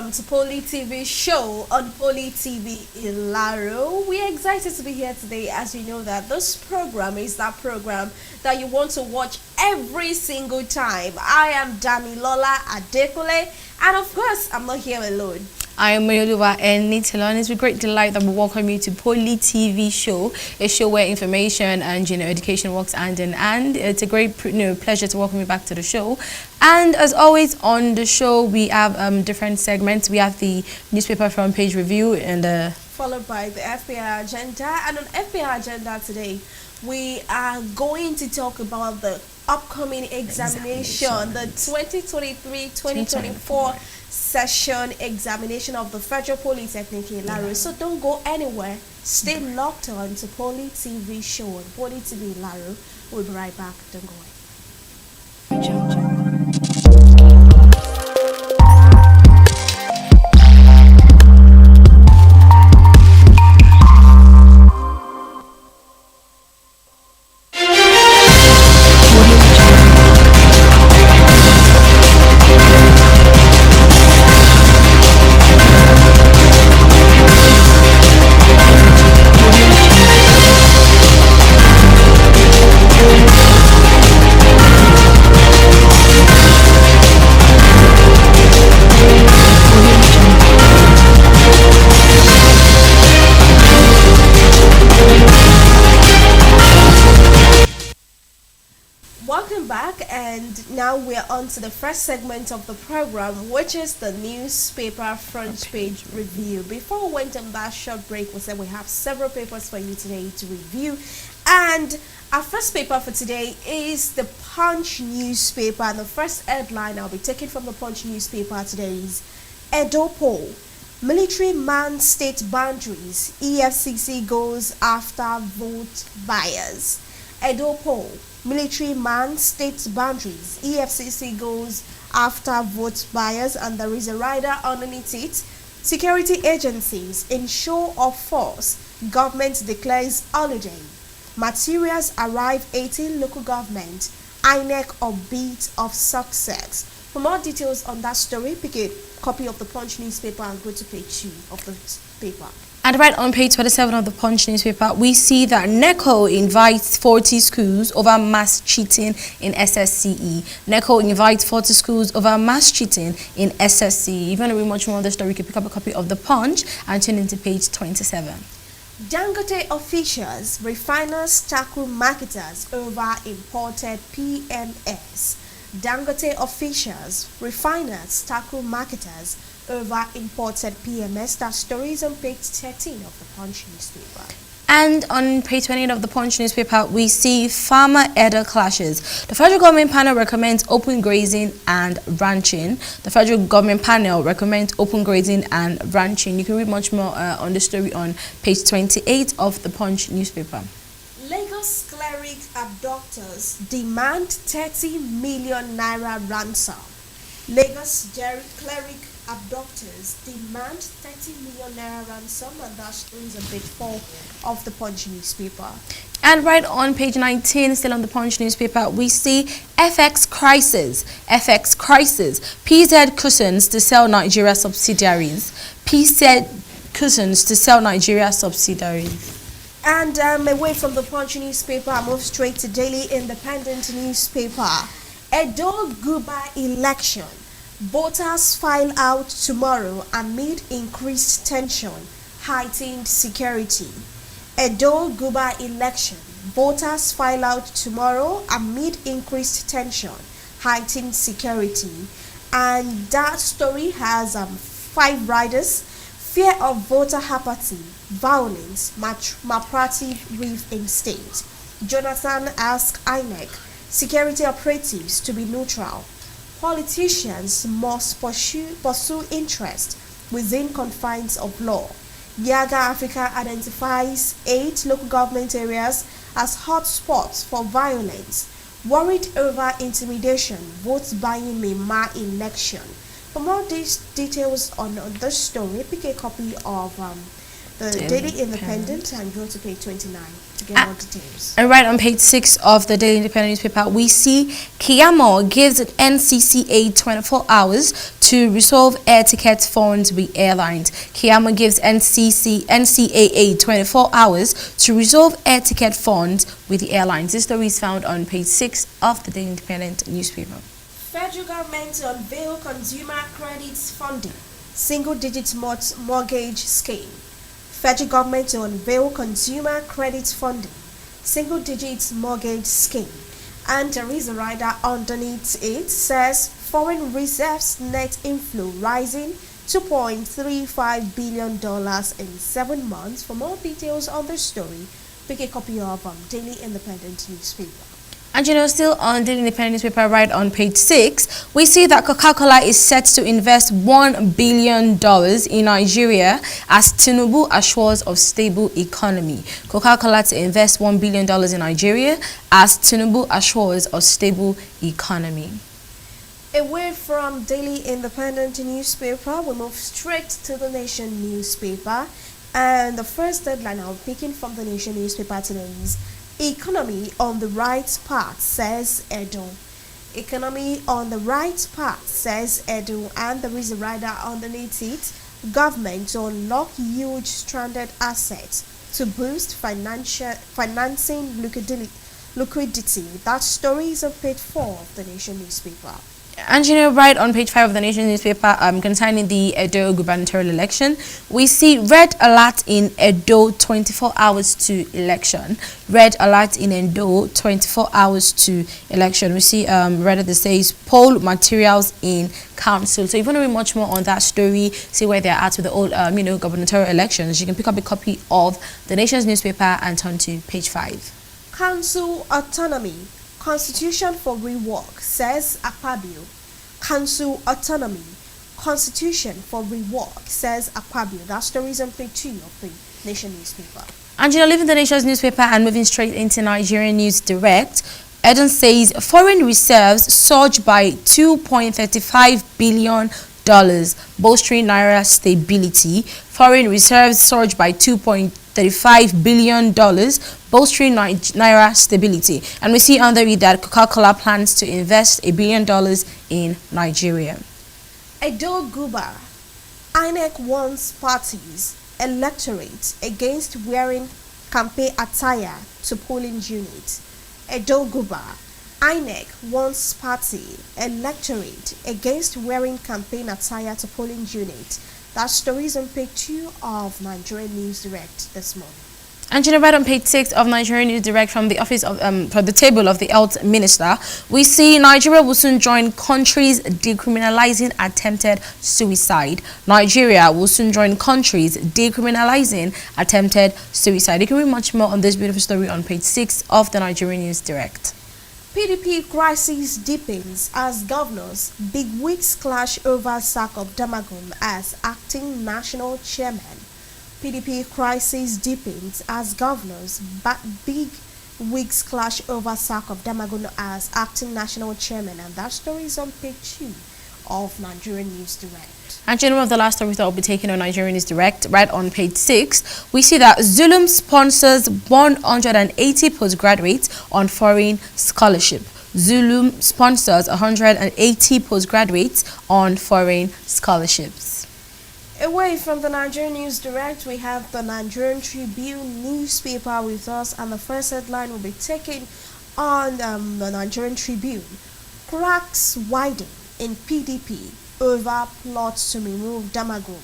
welcome to Poly TV show on Poly TV Ilaro. We're excited to be here today as you know that this program is that program that you want to watch every single time. I am Damilola Adekule and of course I'm not here alone. I am Mayoluwa and Nitilon. It's with great delight that we welcome you to Poly TV show, a show where information and education works hand in hand. It's a great pleasure to welcome you back to the show. And as always on the show, we have different segments. We have the newspaper front page review and followed by the FBI agenda. And on FBI agenda today, we are going to talk about the upcoming examination. The 2023-2024 session examination of the Federal Polytechnic in Ilaro. So don't go anywhere. Stay locked on to Poly TV show on Poly TV Ilaro. We'll be right back. Don't go away. Welcome back, and now we're on to the first segment of the program, which is the newspaper front page review. Before we went on that short break, we said we have several papers for you today to review, and our first paper for today is the Punch newspaper, and the first headline I'll be taking from the Punch newspaper today is Edo Poll. Military man state boundaries, EFCC goes after vote buyers. Edo Poll. Military man states boundaries. EFCC goes after vote buyers, and there is a rider underneath it. Security agencies in show of force. Government declares holiday. Materials arrive 18 local government. INEC upbeat of success. For more details on that story, pick a copy of the Punch newspaper and go to page 2 of the paper. And right on page 27 of the Punch newspaper, we see that NECO invites 40 schools over mass cheating in SSCE. NECO invites 40 schools over mass cheating in SSCE. If you want to read much more of the story, you can pick up a copy of the Punch and tune into page 27. Dangote officials, refiners tackle marketers over imported PMS. Dangote officials, refiners tackle marketers over imported PMS. That story is on page 13 of the Punch newspaper. And on page 28 of the Punch newspaper, we see farmer-elder clashes. The federal government panel recommends open grazing and ranching. The federal government panel recommends open grazing and ranching. You can read much more on the story on page 28 of the Punch newspaper. Lagos cleric abductors demand 30 million naira ransom. Lagos cleric abductors demand 30 million naira ransom, and that is on page 4 of the Punch newspaper. And right on page 19, still on the Punch newspaper, we see FX crisis. FX crisis. PZ cushions to sell Nigeria subsidiaries. PZ cushions to sell Nigeria subsidiaries. And away from the Punch newspaper, I move straight to Daily Independent newspaper. Edo Guba election. Voters file out tomorrow amid increased tension, heightened security. Edo Guba election. Voters file out tomorrow amid increased tension, heightened security. And that story has 5 riders. Fear of voter apathy, violence, Maprati reef in state. Jonathan asks INEC, security operatives to be neutral. Politicians must pursue interest within confines of law. Yaga Africa identifies 8 local government areas as hotspots for violence. Worried over intimidation, votes buying may mar election. For more details on this story, pick a copy of the Daily Independent, and go to page 29 to get more details. And right on page 6 of the Daily Independent newspaper, we see Keyamo gives NCCA 24 hours to resolve air ticket funds with airlines. Keyamo gives NCAA 24 hours to resolve air ticket funds with the airlines. This story is found on page 6 of the Daily Independent newspaper. Federal government to unveil consumer credits funding, single-digit mortgage scheme. Federal government to unveil consumer credit funding, single-digit mortgage scheme. And there is a rider underneath it says foreign reserves net inflow rising $2.35 billion in 7 months. For more details on the story, pick a copy of Daily Independent newspaper. And still on Daily Independent newspaper, right on page 6, we see that Coca-Cola is set to invest $1 billion in Nigeria as Tinubu assures of stable economy. Coca-Cola to invest $1 billion in Nigeria as Tinubu assures of stable economy. Away from Daily Independent newspaper, we move straight to the Nation newspaper. And the first headline I'm picking from the Nation newspaper today is Economy on the right path, says Edo. Economy on the right path, says Edo, and there is a rider underneath it. Government to unlock huge stranded assets to boost financing liquidity. That story is on page 4 of the Nation newspaper. And right on page 5 of the Nation newspaper, concerning the Edo gubernatorial election, we see red alert in Edo 24 hours to election. Red alert in Edo 24 hours to election. We see red that says poll materials in council. So if you want to read much more on that story, see where they're at with the old gubernatorial elections, you can pick up a copy of the Nation's newspaper and turn to page 5. Council autonomy. Constitution for rework, says Akpabio. Council autonomy. Constitution for rework, says Akpabio. That story is on page 2 of the Nation newspaper. And leaving the Nation's newspaper and moving straight into Nigerian News Direct, Eden says foreign reserves surge by $2.35 billion, bolstering Naira stability. Foreign reserves surged by $2.35 billion, bolstering Naira stability. And we see under it that Coca-Cola plans to invest $1 billion in Nigeria. Edo Guba. INEC warns parties, electorate against wearing campaign attire to polling units. Edo Guba. INEC warns party, electorate against wearing campaign attire to polling units. That story is on page 2 of Nigerian News Direct this morning. And right on page 6 of Nigerian News Direct from the office of from the table of the health minister, we see Nigeria will soon join countries decriminalizing attempted suicide. Nigeria will soon join countries decriminalizing attempted suicide. You can read much more on this beautiful story on page 6 of the Nigerian News Direct. PDP crisis deepens as governors, bigwigs clash over sack of Damagum as acting national chairman. PDP crisis deepens as governors, bigwigs clash over sack of Damagum as acting national chairman, and that story is on page 2 of Nigerian News Direct. And one of the last stories that will be taken on Nigerian News Direct, right on page 6, we see that Zulum sponsors 180 postgraduates on foreign scholarship. Zulum sponsors 180 postgraduates on foreign scholarships. Away from the Nigerian News Direct, we have the Nigerian Tribune newspaper with us, and the first headline will be taken on the Nigerian Tribune. Cracks widen in PDP over plots to remove Damagum.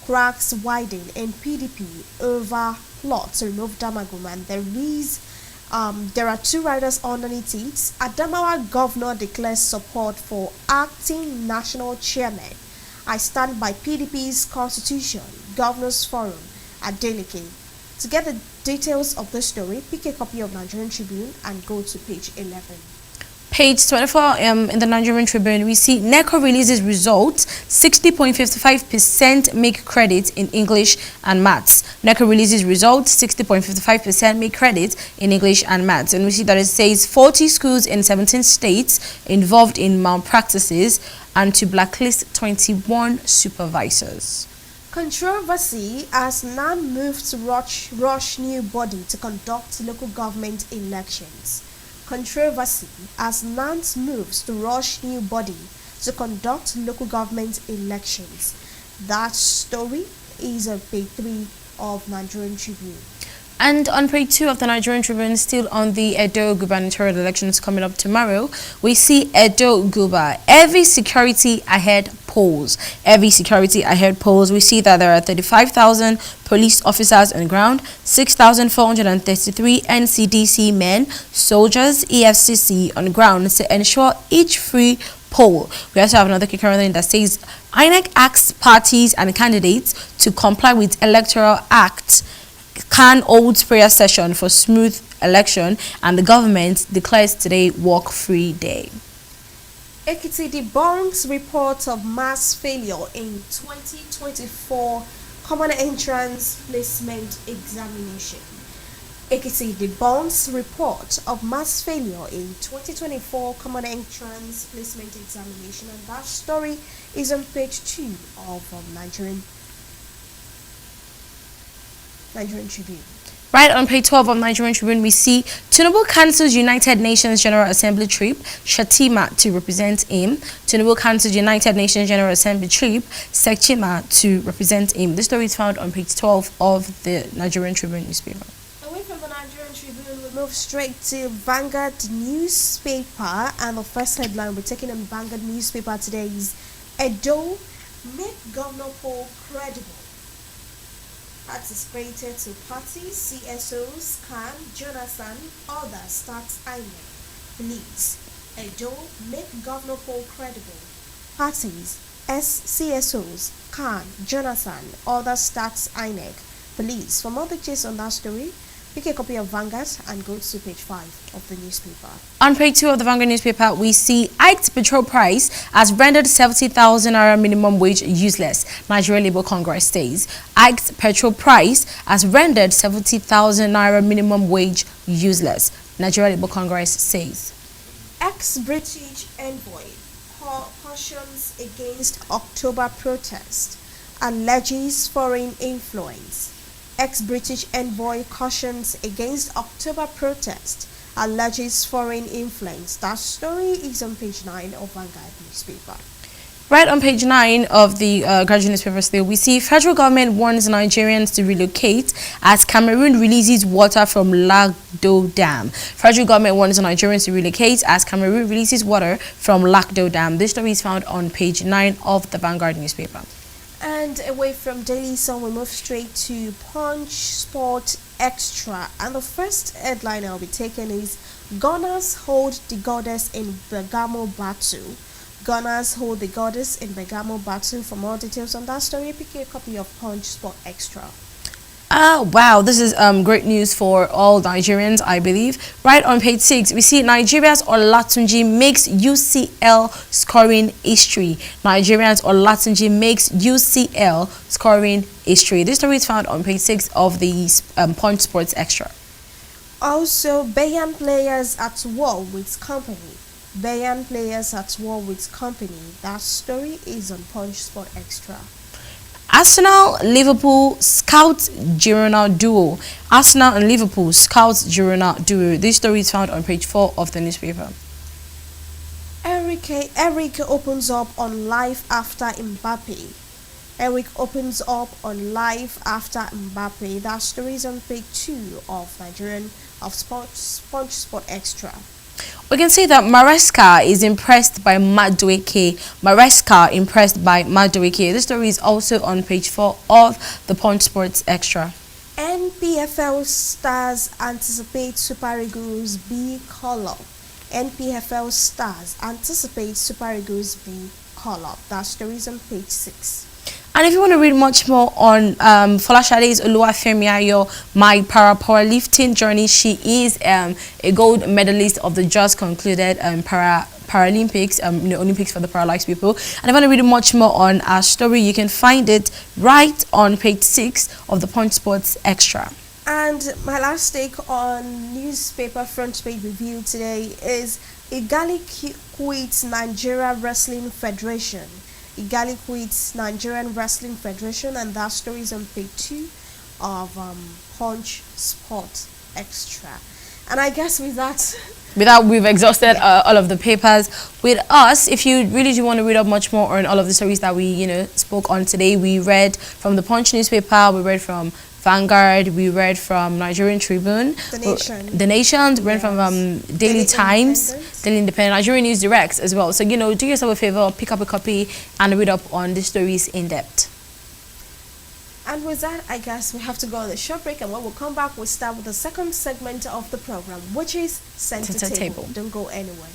Cracks widen in PDP over plots to remove Damagum, and there are two riders underneath it. Adamawa governor declares support for acting national chairman. I stand by PDP's constitution, Governors Forum at Delike. To get the details of the story, pick a copy of Nigerian Tribune and go to page 11. Page 24 in the Nigerian Tribune, we see NECO releases results, 60.55% make credit in English and Maths. NECO releases results, 60.55% make credit in English and Maths. And we see that it says 40 schools in 17 states involved in malpractices and to blacklist 21 supervisors. Controversy as NAN moves to rush new body to conduct local government elections. Controversy as NAN moves to rush new body to conduct local government elections. That story is on page 3 of Nigerian Tribune. And on page 2 of the Nigerian Tribune, still on the Edo gubernatorial elections coming up tomorrow, we see Edo Guba. Every security ahead polls. Every security ahead polls. We see that there are 35,000 police officers on ground, 6,433 NCDC men, soldiers, EFCC on ground to ensure each free poll. We also have another kicker that says INEC asks parties and candidates to comply with Electoral Act. Can hold prayer session for smooth election, and the government declares today work-free day. Ekiti debunks reports of mass failure in 2024 Common Entrance Placement Examination. Ekiti debunks report of mass failure in 2024 Common Entrance Placement Examination, and that story is on page 2 of Nigerian Tribune. Right on page 12 of Nigerian Tribune, we see Tinubu cancels United Nations General Assembly trip, Shatima to represent him. Tinubu cancels United Nations General Assembly trip, Sekchima to represent him. This story is found on page 12 of the Nigerian Tribune newspaper. Away from the Nigerian Tribune, we move straight to Vanguard newspaper, and the first headline we're taking on Vanguard newspaper today is Edo make governor poll credible. Participated to parties, CSOs, Khan, Jonathan, others starts INEC. Please, Edo make governor poll credible. Parties, CSOs, Khan, Jonathan, others starts INEC. Please, for more details on that story, pick a copy of Vanguard and go to page 5 of the newspaper. On page 2 of the Vanguard newspaper, we see hiked petrol price has rendered 70,000 naira minimum wage useless. Nigeria Labour Congress says hiked petrol price has rendered 70,000 naira minimum wage useless. Nigeria Labour Congress says. Ex-British envoy cautions against October protest, alleges foreign influence. Ex-British envoy cautions against October protest, alleges foreign influence. That story is on page 9 of Vanguard newspaper. Right on page 9 of the graduate newspaper still, we see federal government warns Nigerians to relocate as Cameroon releases water from Lagdo Dam. Federal government warns Nigerians to relocate as Cameroon releases water from Lagdo Dam. This story is found on page 9 of the Vanguard newspaper. And away from Daily Sun, we move straight to Punch Sport Extra. And the first headline I'll be taking is Gunners hold the goddess in Bergamo battle. Gunners hold the goddess in Bergamo battle. For more details on that story, pick a copy of Punch Sport Extra. Wow, this is great news for all Nigerians, I believe. Right on page 6, we see Nigeria's Olatunji makes UCL scoring history. Nigeria's Olatunji makes UCL scoring history. This story is found on page 6 of the Punch Sports Extra. Also, Bayan players at war with company. Bayan players at war with company. That story is on Punch Sport Extra. Arsenal, Liverpool, Scout Girona duo. Arsenal and Liverpool, Scout Girona duo. This story is found on page 4 of the newspaper. Eric opens up on life after Mbappe. Eric opens up on life after Mbappe. That story is on page 2 of Punch Sport Extra. We can see that Maresca is impressed by Madueke. Maresca impressed by Madueke. This story is also on page 4 of the Punch Sports Extra. NPFL stars anticipate Super Eagles B call-up. NPFL stars anticipate Super Eagles B call-up. That story is on page 6. And if you want to read much more on Folashade's Oluwafemi Ayo, my powerlifting journey, she is a gold medalist of the just concluded Paralympics, Olympics for the paralyzed people. And if you want to read much more on our story, you can find it right on page 6 of the Punch Sports Extra. And my last take on newspaper front page review today is Igali quits Nigeria Wrestling Federation. Igali quits Nigerian Wrestling Federation, and that story is on page 2 of Punch Sport Extra. And I guess with that, we've exhausted all of the papers. With us, if you really do want to read up much more on all of the stories that we, spoke on today, we read from the Punch newspaper, we read from Vanguard, we read from Nigerian Tribune, The Nation, we read from Daily Times, Daily Independent, Nigerian News Direct as well. So, do yourself a favor, pick up a copy and read up on the stories in depth. And with that, I guess we have to go on a short break, and when we'll come back, we'll start with the second segment of the program, which is Center Table. Don't go anywhere.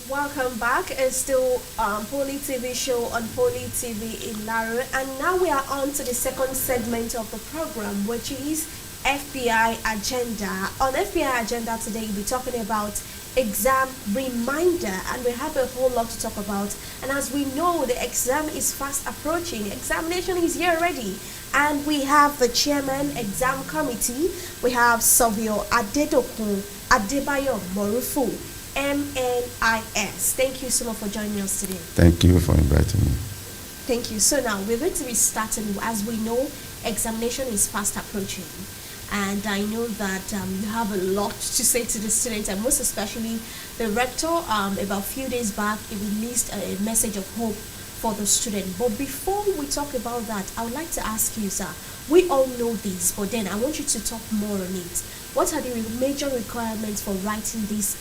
Welcome back. It's still Poly TV show on Poly TV in Laro, and now we are on to the second segment of the program, which is FBI Agenda. On FBI Agenda today, we'll be talking about exam reminder, and we have a whole lot to talk about. And as we know, the exam is fast approaching. Examination is here already, and we have the chairman exam committee. We have Savio Adedokun Adebayo Morufu, MNIS. Thank you so much for joining us today. Thank you for inviting me. Thank you. So now we're going to be starting. As we know, examination is fast approaching, and I know that you have a lot to say to the students, and most especially the rector. About a few days back, he released a message of hope for the student. But before we talk about that, I would like to ask you, sir, we all know this, but then I want you to talk more on it. What are the major requirements for writing this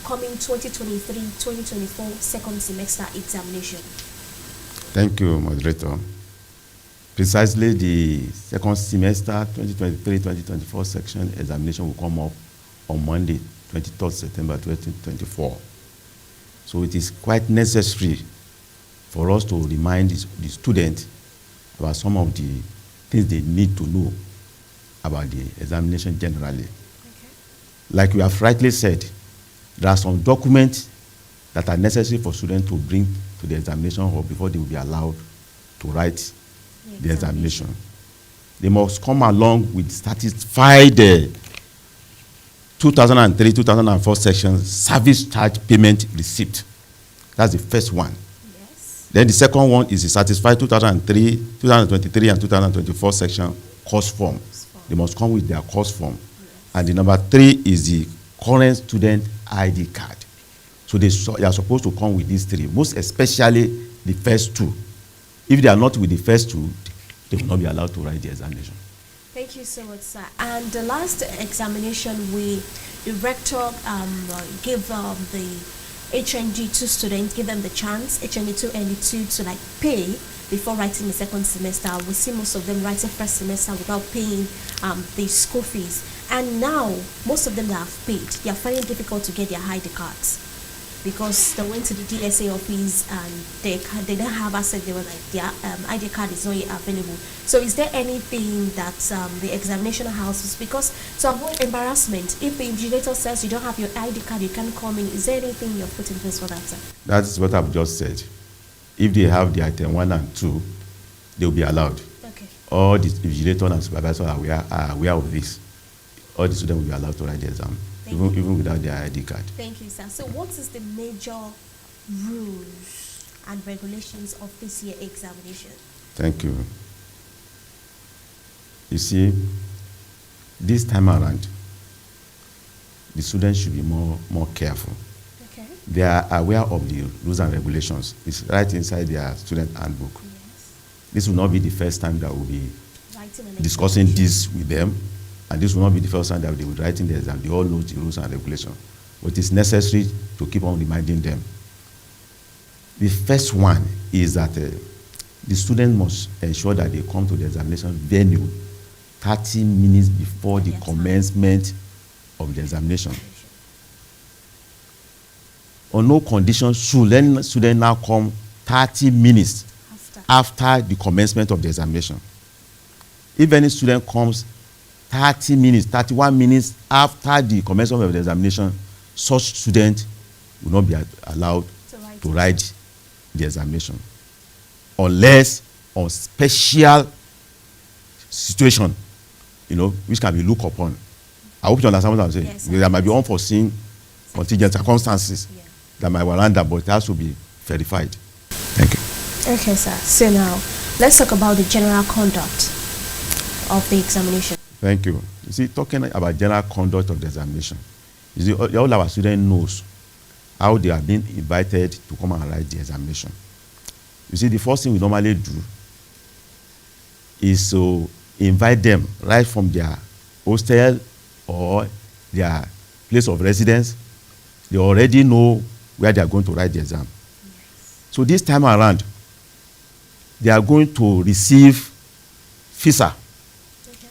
coming 2023-2024 second semester examination? Thank you, moderator. Precisely, the second semester 2023-2024 section examination will come up on Monday, 23rd September 2024. So it is quite necessary for us to remind the student about some of the things they need to know about the examination generally. Okay. Like you have rightly said, there are some documents that are necessary for students to bring to the examination hall before they will be allowed to write the examination. They must come along with satisfied 2003-2004 section service charge payment receipt. That's the first one. Yes. Then the second one is the satisfied 2003, 2023 and 2024 section course form. They must come with their course form. Yes. And the number 3 is the current student ID card. So they are supposed to come with these 3, most especially the first 2. If they are not with the first 2, they will not be allowed to write the examination. Thank you so much, sir. And the last examination, the rector gave the HNG2 students, give them the chance, HNG2 and ND2, to pay before writing the second semester. We see most of them writing first semester without paying the school fees. And now, most of them that have paid, they are finding it difficult to get their ID cards because they went to the DSA office and they didn't have access. They were like, their ID card is not yet available. So is there anything that the examination house, because to avoid embarrassment, if the invigilator says you don't have your ID card, you can't come in, is there anything you've put in place for that, sir? That's what I've just said. If they have the item 1 and 2, they'll be allowed. Okay. All the invigilator and supervisor are aware of this. All the students will be allowed to write the exam, even without their ID card. Thank you, sir. So what is the major rules and regulations of this year examination? Thank you. You see, this time around, the students should be more careful. Okay. They are aware of the rules and regulations. It's right inside their student handbook. Yes. This will not be the first time that will be discussing this with them, and this will not be the first time that they will be writing the exam. They all know the rules and regulations, but it's necessary to keep on reminding them. The first one is that the student must ensure that they come to the examination venue 30 minutes before the commencement of the examination. On no condition should any student now come 30 minutes after the commencement of the examination. If any student comes 30 minutes, 31 minutes after the commencement of the examination, such student will not be allowed to write the examination unless on special situation, which can be looked upon. I hope you understand what I'm saying. Yes, there might be unforeseen contingent circumstances that might warrant that, but it has to be verified. Thank you. Okay, sir. So now, let's talk about the general conduct of the examination. Thank you. You see, talking about general conduct of the examination, you see, all our students knows how they are being invited to come and write the examination. You see, the first thing we normally do is to invite them right from their hostel or their place of residence. They already know where they are going to write the exam. So this time around, they are going to receive visa. Okay.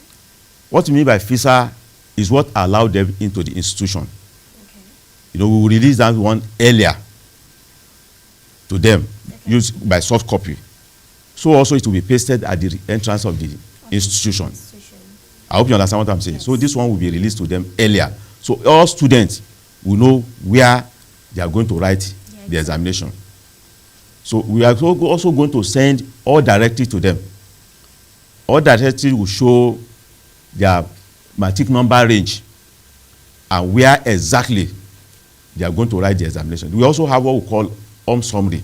What you mean by visa is what allowed them into the institution. Okay. We will release that one earlier to them, used by soft copy. So also it will be pasted at the entrance of the institution. I hope you understand what I'm saying. Yes. So this one will be released to them earlier. So all students will know where they are going to write the examination. So we are also going to send all directives to them. All directives will show their matric number range and where exactly they are going to write the examination. We also have what we call home summary.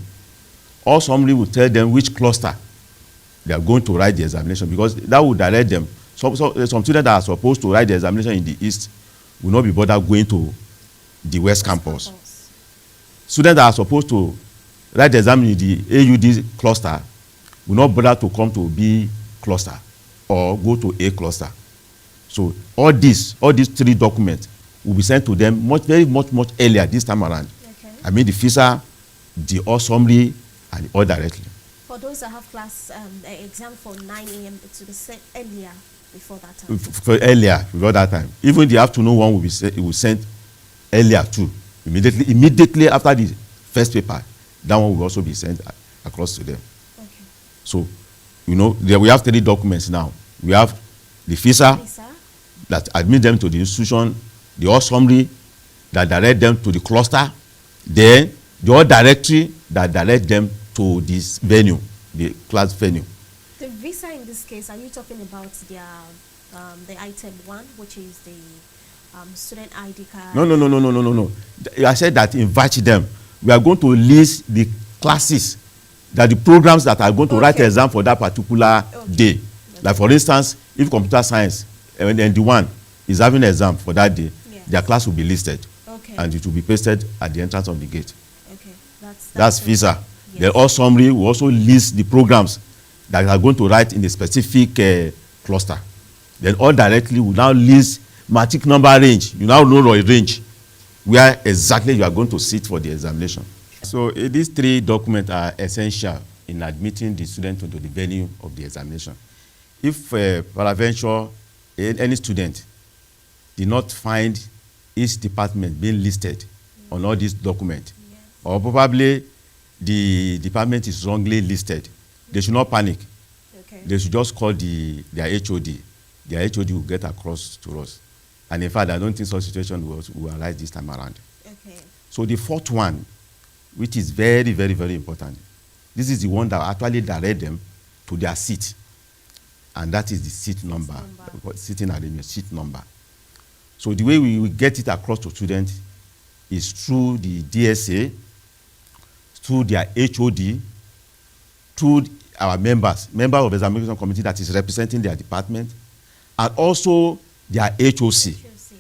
All summary will tell them which cluster they are going to write the examination, because that will direct them. Some students that are supposed to write the examination in the east will not be bothered going to the west campus. Students that are supposed to write the exam in the AUD cluster will not bother to come to B cluster or go to A cluster. So all these three documents will be sent to them very much earlier this time around. Okay. I mean the visa, the all summary, and all directly. For those that have class exam for 9 a.m., it will be sent earlier before that time. Earlier before that time. Even the afternoon one will be sent earlier too. Immediately after the first paper, that one will also be sent across to them. Okay. So, we have 3 documents now. We have the visa that admit them to the institution, the all summary that direct them to the cluster, then the all directory that direct them to this venue, the class venue. The visa in this case, are you talking about the item 1, which is the student ID card? No. I said that invite them. We are going to list the classes, that the programs that are going to write the exam for that particular day. Like for instance, if computer science and the one is having an exam for that day, their class will be listed. Okay. And it will be pasted at the entrance of the gate. Okay. That's visa. Yes. The all summary will also list the programs that are going to write in a specific cluster. Then all directly will now list matric number range. You now know a range where exactly you are going to sit for the examination. So these 3 documents are essential in admitting the student into the venue of the examination. If peradventure any student did not find each department being listed on all these documents, or probably the department is wrongly listed, they should not panic. Okay. They should just call their HOD. Their HOD will get across to us. And in fact, I don't think such situation will arise this time around. Okay. So the 4th one, which is very, very, very important, this is the one that actually direct them to their seat. And that is the seat number. Sitting arrangement, seat number. So the way we get it across to students is through the DSA, through their HOD, through our members of the examination committee that is representing their department, and also their HOC.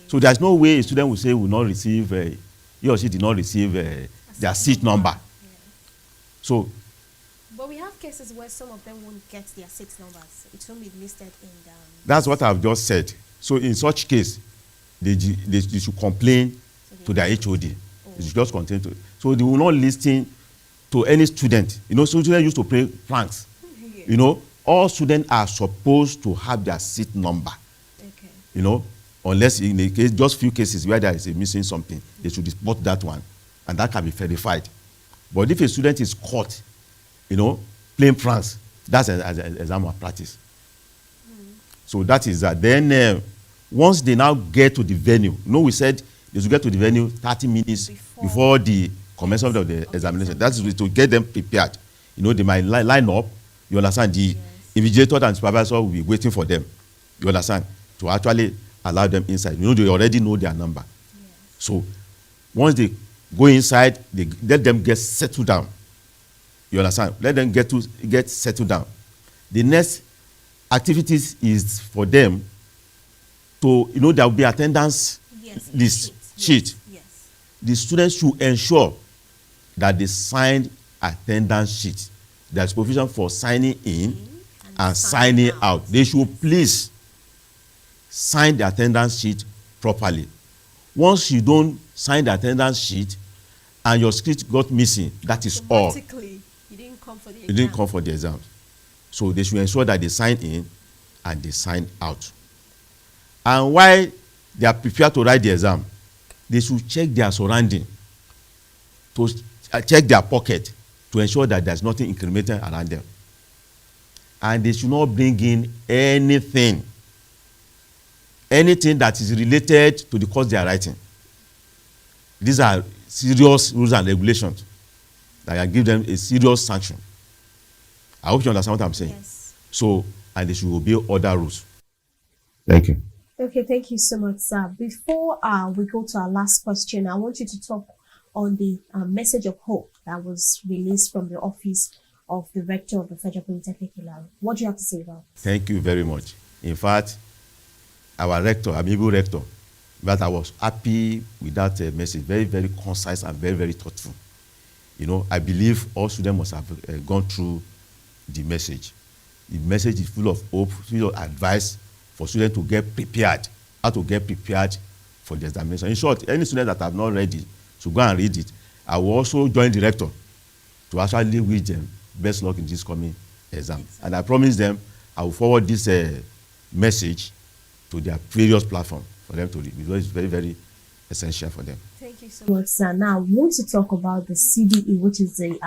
So there's no way a student will say will not receive, he or she did not receive their seat number. Yeah. So. But we have cases where some of them won't get their seat numbers? It won't be listed in the... That's what I've just said. So in such case, they should complain to their HOD. They should just continue to. So they will not listen to any student. You know, students used to play pranks. Yeah. You know, all students are supposed to have their seat number. Okay. You know, unless in a case, just few cases where there is a missing something, they should report that one, and that can be verified. But if a student is caught, you know, playing pranks, that's an exam malpractice. So that is that. Then once they now get to the venue, you know, we said they should get to the venue 30 minutes before the commencement of the examination. That is to get them prepared. You know, they might line up. You understand? The invigilator and supervisor will be waiting for them. You understand? To actually allow them inside. You know, they already know their number. Yes. So once they go inside, they let them get settled down. You understand? Let them get settled down. The next activities is for them to, you know, there will be attendance list sheet. Yes. The students should ensure that they sign attendance sheet. There's provision for signing in and signing out. They should please sign the attendance sheet properly. Once you don't sign the attendance sheet and your script got missing, that is all. You didn't come for the exam. You didn't come for the exam. So they should ensure that they sign in and they sign out. And while they are prepared to write the exam, they should check their surrounding, to check their pocket to ensure that there's nothing incriminating around them. And they should not bring in anything that is related to the course they are writing. These are serious rules and regulations that can give them a serious sanction. I hope you understand what I'm saying. Yes. So, and they should obey other rules. Thank you. Okay, thank you so much, sir. Before we go to our last question, I want you to talk on the message of hope that was released from the office of the rector of the Federal Polytechnic Ilorin. What do you have to say about it? Thank you very much. In fact, our rector, amiable rector, but I was happy with that message. Very, very concise and very, very thoughtful. You know, I believe all students must have gone through the message. The message is full of hope, full of advice for students to get prepared, how to get prepared for the examination. In short, any student that have not read it should go and read it. I will also join the rector to actually wish them best luck in this coming exam. And I promise them I will forward this message to their various platform for them to read, because it's very, very essential for them. Thank you so much, sir. Now, I want to talk about the CBE, which is the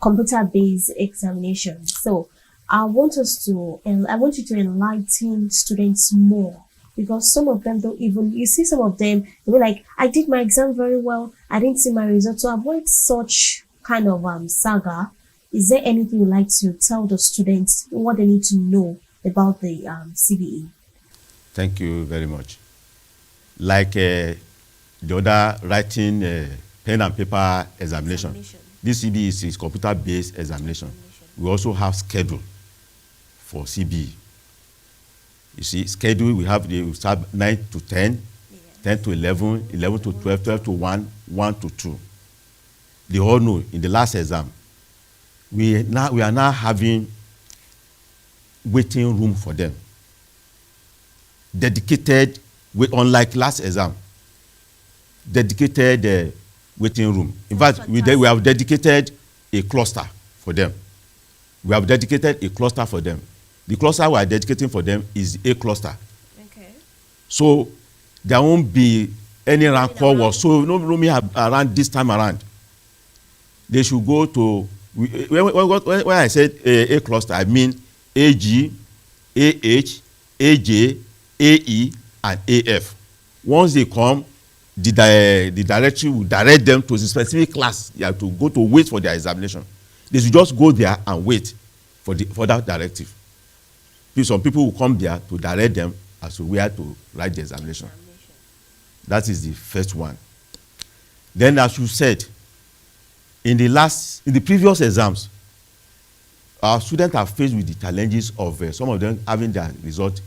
computer-based examination. So, I want you to enlighten students more, because some of them don't even, you see some of them, they're like, I did my exam very well, I didn't see my results. To avoid such kind of saga, is there anything you'd like to tell the students what they need to know about the CBE? Thank you very much. Like the other writing pen and paper examination. This CBE is computer-based examination. We also have schedule for CBE. You see, schedule, we start 9 to 10, 10 to 11, 11 to 12, 12 to 1, 1 to 2. They all know in the last exam, we are now having waiting room for them. Dedicated, unlike last exam, dedicated waiting room. In fact, we have dedicated a cluster for them. We have dedicated a cluster for them. The cluster we are dedicating for them is a cluster. Okay. So there won't be any rancor war. So no room around this time around. They should go to, when I said a cluster, I mean AG, AH, AJ, AE, and AF. Once they come, the directory will direct them to a specific class. You have to go to wait for their examination. They should just go there and wait for that directive. Some people will come there to direct them as to where to write the examination. That is the first one. Then, as you said, in the previous exams, our students are faced with the challenges of some of them having their result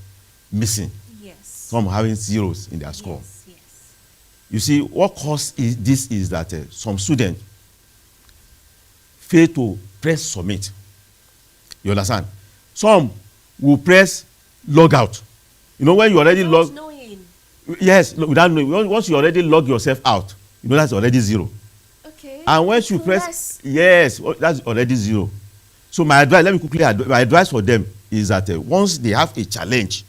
missing. Yes. Some having zeros in their score. Yes, yes. You see, what caused this is that some students fail to press submit. You understand? Some will press log out. You know, when you already log. Yes, without knowing. Once you already log yourself out, you know that's already 0. Okay. And once you press, yes, that's already 0. So my advice, let me quickly my advice for them is that once they have a challenge,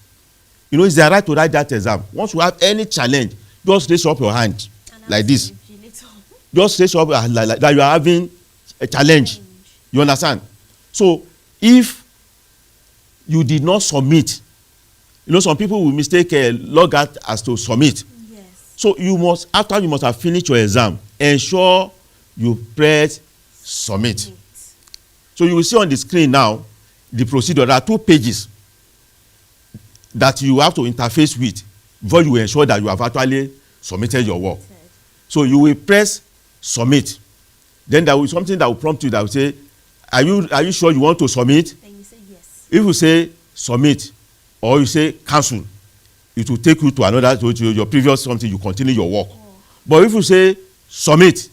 you know, it's their right to write that exam. Once you have any challenge, just raise up your hand like this. Just raise up like that you are having a challenge. You understand? So if you did not submit, you know, some people will mistake log out as to submit. Yes. So you must, after you must have finished your exam, ensure you press submit. So you will see on the screen now the procedure. There are 2 pages that you have to interface with before you ensure that you have actually submitted your work. So you will press submit. Then there will be something that will prompt you that will say, are you sure you want to submit? Then you say yes. If you say submit or you say cancel, it will take you to another, to your previous something, you continue your work. But if you say submit,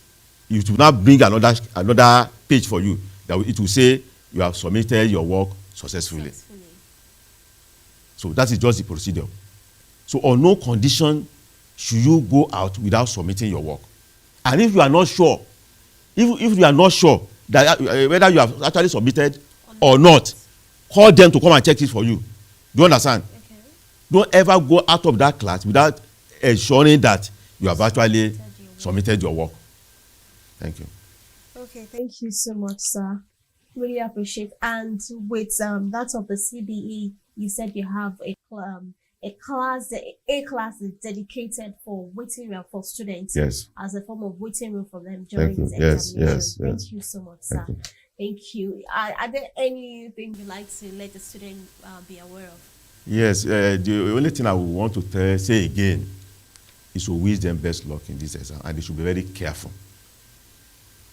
it will not bring another page for you. That it will say you have submitted your work successfully. So that is just the procedure. So on no condition should you go out without submitting your work. And if you are not sure, if you are not sure that whether you have actually submitted or not, call them to come and check it for you. Do you understand? Okay. Don't ever go out of that class without ensuring that you have actually submitted your work. Thank you. Okay, thank you so much, sir. Really appreciate. And with that of the CBE, you said you have a class is dedicated for waiting room for students. Yes. As a form of waiting room for them during Thank this you. Yes, examination. yes, Thank yes. you so much, sir. Thank you. Are there anything you'd like to let the student be aware of? Yes. The only thing I would want to say again is to wish them best luck in this exam, and they should be very careful.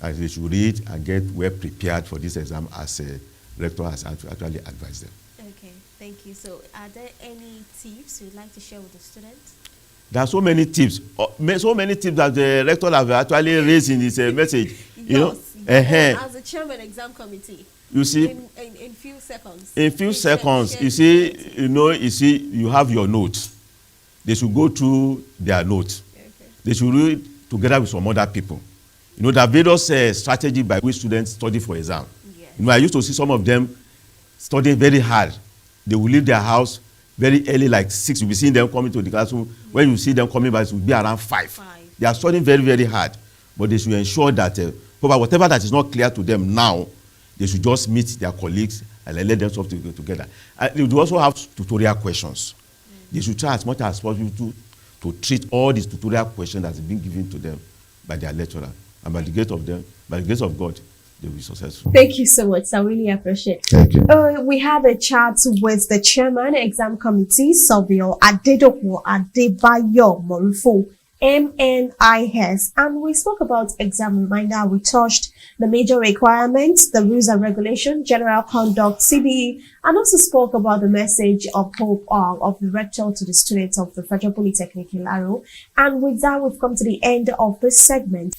And they should read and get well prepared for this exam as a rector has actually advised them. Okay, thank you. So are there any tips you'd like to share with the students? There are so many tips that the rector have actually raised in his message. You know, as a chairman exam committee. You see, in few seconds. In few seconds, you see, you have your notes. They should go through their notes. Okay. They should read together with some other people. You know, there are various strategies by which students study for exam. Yes. You know, I used to see some of them studying very hard. They will leave their house very early, like 6. You'll be seeing them coming to the classroom. When you see them coming back, it will be around 5. They are studying very, very hard. But they should ensure that whatever that is not clear to them now, they should just meet their colleagues and let them solve together. They will also have tutorial questions. They should try as much as possible to treat all these tutorial questions that have been given to them by their lecturer. And by the grace of God, they will be successful. Thank you so much. I really appreciate it. Thank you. We had a chat with the chairman exam committee, Savio Adedopo Adebayo Morufo, MNIS, and we spoke about exam reminder. We touched the major requirements, the rules and regulations, general conduct, CBE, and also spoke about the message of hope of the rector to the students of the Federal Polytechnic Ilaro. And with that, we've come to the end of this segment.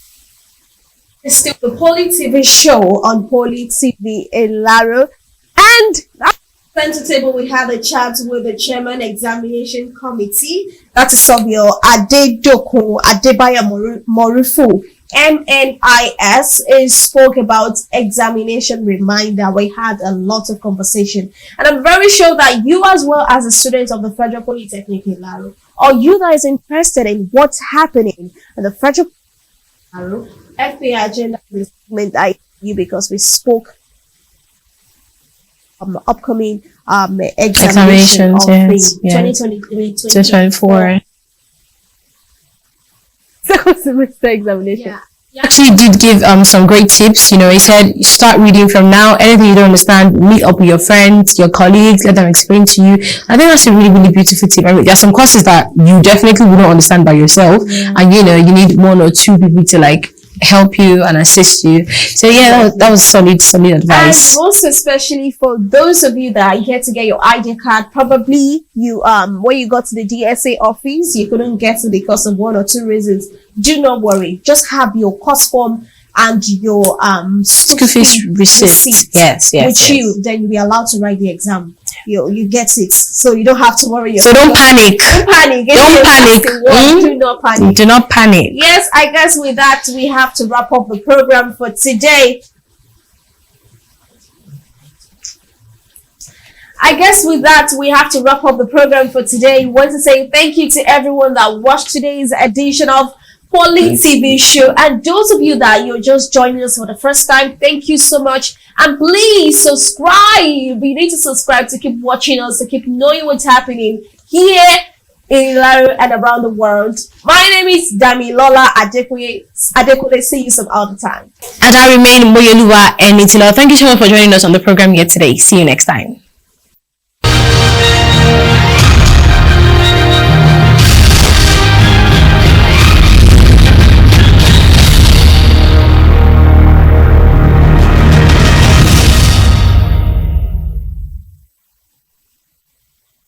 It's still the Poly TV show on Poly TV Ilaro, and at the center table we had a chat with the chairman examination committee, that is Savio Adedopo Adebayo Morufo, MNIS. It spoke about examination reminder. We had a lot of conversation, and I'm very sure that you, as well as a student of the Federal Polytechnic Ilaro, or you guys interested in what's happening at the Federal Ilaro, FPA agenda is because we spoke upcoming examination of the 2023-2024 second semester examination. Yeah. He actually did give some great tips. You know, he said start reading from now. Anything you don't understand, meet up with your friends, your colleagues, let them explain to you. I think that's a really, really beautiful tip. I mean, there are some courses that you definitely wouldn't understand by yourself, and you know, you need 1 or 2 people to like help you and assist you. So yeah, that was solid advice. And most especially for those of you that are here to get your ID card, probably you when you got to the DSA office, you couldn't get it because of 1 or 2 reasons. Do not worry, just have your course form and your School fees receipt. Yes, with you, then you'll be allowed to write the exam. You get it, so you don't have to worry yourself. So don't panic. Don't panic. Don't panic. Do not panic. Do not panic. Yes, I guess with that we have to wrap up the program for today. I want to say thank you to everyone that watched today's edition of Poly TV show, and those of you that you're just joining us for the first time, thank you so much, and please subscribe. You need to subscribe to keep watching us, to keep knowing what's happening here in Ilaro and around the world. My name is Damilola Adekunle. See you some other time. And I remain Moyeluwa and Nitilo. Thank you so much for joining us on the program here today. See you next time.